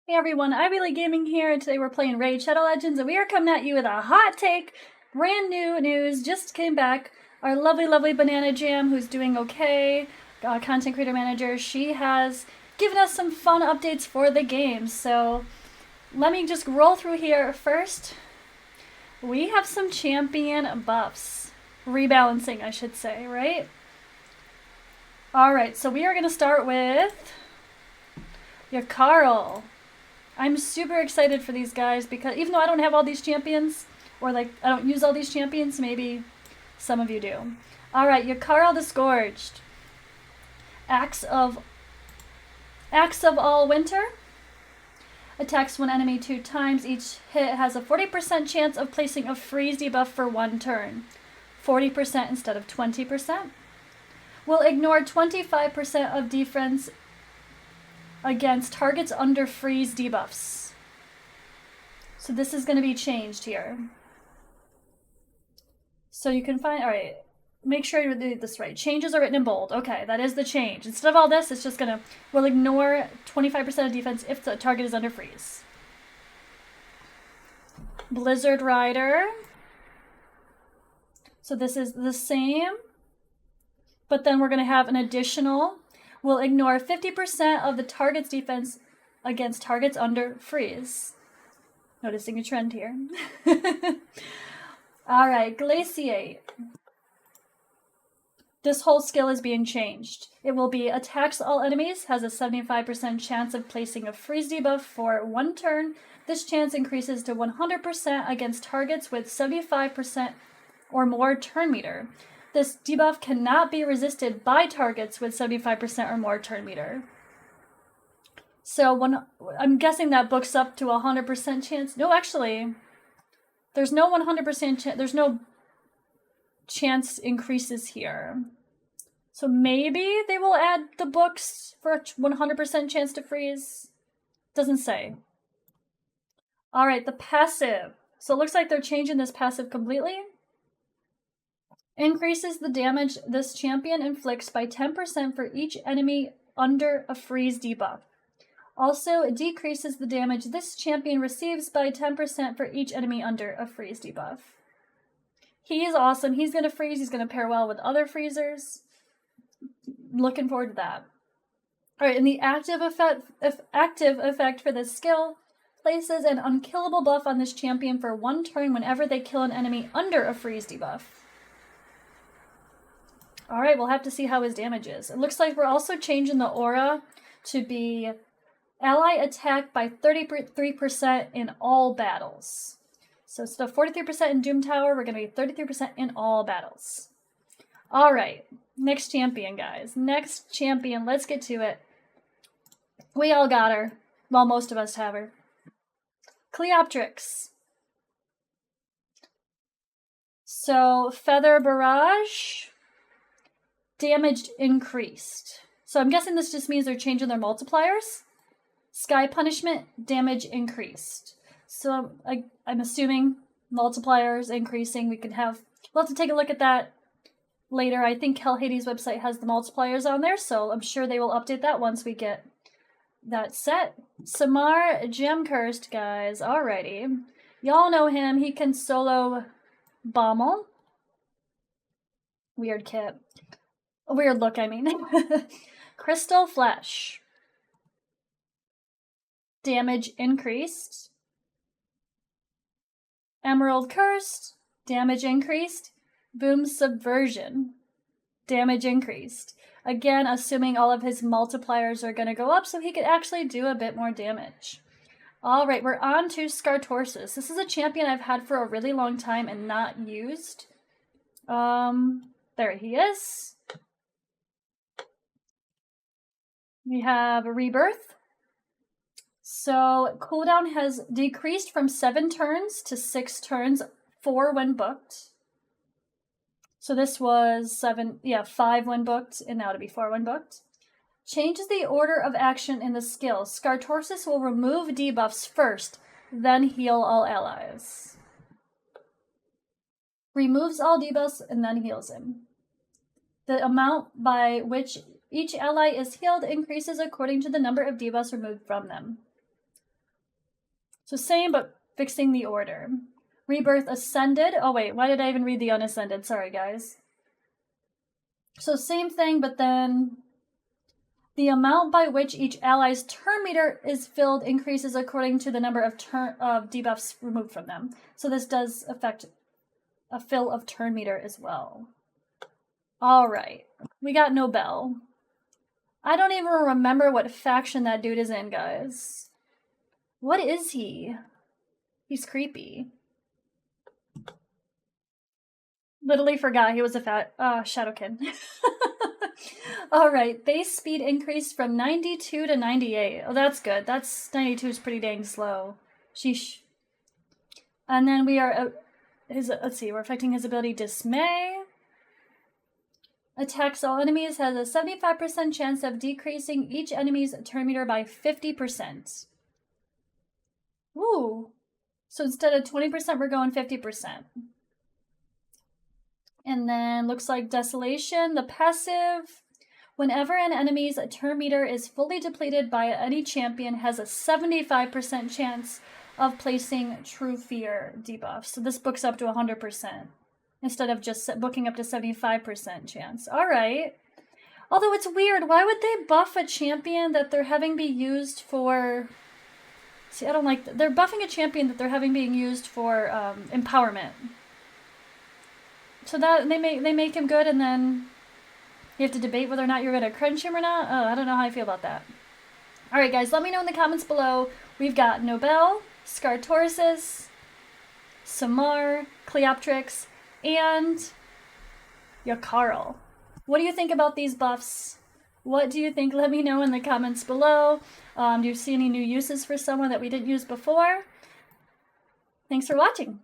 Hey everyone, Ivy Gaming here, and today we're playing Raid Shadow Legends, and we are coming at you with a hot take, brand new news, just came back. Our lovely Banana Jam, who's doing okay, content creator manager, she has given us some fun updates for the game, so let me just roll through here. First, we have some champion buffs. Rebalancing, I should say, right? Alright, so we are going to start with Yakarl. I'm super excited for these guys because even though I don't have all these champions, or like I don't use all these champions, maybe some of you do. Alright, Yakarl the Scourged. Axe of All Winter. Attacks one enemy 2 times. Each hit has a 40% chance of placing a freeze debuff for 1 turn. 40% instead of 20%. Will ignore 25% of defense against targets under freeze debuffs. So this is going to be changed here. So you can find, alright, make sure you do this right. Changes are written in bold. Okay, that is the change. Instead of all this, it's just gonna, will ignore 25% of defense if the target is under freeze. Blizzard Rider. So this is the same, but then we're gonna have an additional, will ignore 50% of the target's defense against targets under freeze. Noticing a trend here. Alright, Glaciate. This whole skill is being changed. It will be attacks all enemies, has a 75% chance of placing a freeze debuff for 1 turn. This chance increases to 100% against targets with 75% or more turn meter. This debuff cannot be resisted by targets with 75% or more turn meter. So I'm guessing that books up to 100% chance. No, actually, there's no 100% chance. There's no chance increases here. So maybe they will add the books for a 100% chance to freeze. Doesn't say. All right, the passive. So it looks like they're changing this passive completely. Increases the damage this champion inflicts by 10% for each enemy under a freeze debuff. Also, it decreases the damage this champion receives by 10% for each enemy under a freeze debuff. He is awesome. He's going to freeze. He's going to pair well with other freezers. Looking forward to that. Alright, and the active effect for this skill places an unkillable buff on this champion for 1 turn whenever they kill an enemy under a freeze debuff. Alright, we'll have to see how his damage is. It looks like we're also changing the aura to be ally attack by 33% in all battles. So instead of 43% in Doom Tower, we're going to be 33% in all battles. Alright, next champion, guys. Next champion, let's get to it. We all got her. Well, most of us have her. Cleoptrix. So, Feather Barrage. Damage increased. So I'm guessing this just means they're changing their multipliers. Sky Punishment, damage increased. So I'm assuming multipliers increasing. We'll have to take a look at that later. I think Hell Hades' website has the multipliers on there, so I'm sure they will update that once we get that set. Samar Gem Cursed, guys. Alrighty. Y'all know him. He can solo Bommel. Weird kit. A weird look, I mean. Crystal Flesh. Damage increased. Emerald Cursed. Damage increased. Boom Subversion. Damage increased. Again, assuming all of his multipliers are going to go up so he could actually do a bit more damage. Alright, we're on to Scartorsus. This is a champion I've had for a really long time and not used. There he is. We have a Rebirth. So cooldown has decreased from 7 turns to 6 turns, 4 when booked. So this was 5 when booked, and now it'll be 4 when booked. Changes the order of action in the skill. Scartorsus will remove debuffs first, then heal all allies. Removes all debuffs and then heals him. The amount by which each ally is healed increases according to the number of debuffs removed from them. So same, but fixing the order. Rebirth Ascended. Oh wait, why did I even read the Unascended? Sorry, guys. So same thing, but then the amount by which each ally's turn meter is filled increases according to the number of debuffs removed from them. So this does affect a fill of turn meter as well. All right, we got Nobel. I don't even remember what faction that dude is in, guys. What is he? He's creepy. Literally forgot he was a Shadowkin. All right, base speed increased from 92 to 98. Oh, that's good. 92 is pretty dang slow. Sheesh. And then we are, let's see, we're affecting his ability Dismay. Attacks all enemies, has a 75% chance of decreasing each enemy's turn meter by 50%. Ooh. So instead of 20%, we're going 50%. And then looks like Desolation, the passive. Whenever an enemy's turn meter is fully depleted by any champion, has a 75% chance of placing True Fear debuffs. So this books up to 100% instead of just booking up to 75% chance. All right. Although it's weird, why would they buff a champion that they're having be used for... See, I don't like that. They're buffing a champion that they're having being used for empowerment. So that they make him good, and then you have to debate whether or not you're going to crunch him or not. Oh, I don't know how I feel about that. All right, guys, let me know in the comments below. We've got Nobel, Scartorsis, Samar, Cleoptrix, and Yakarl. What do you think about these buffs? What do you think? Let me know in the comments below. Do you see any new uses for someone that we didn't use before? Thanks for watching.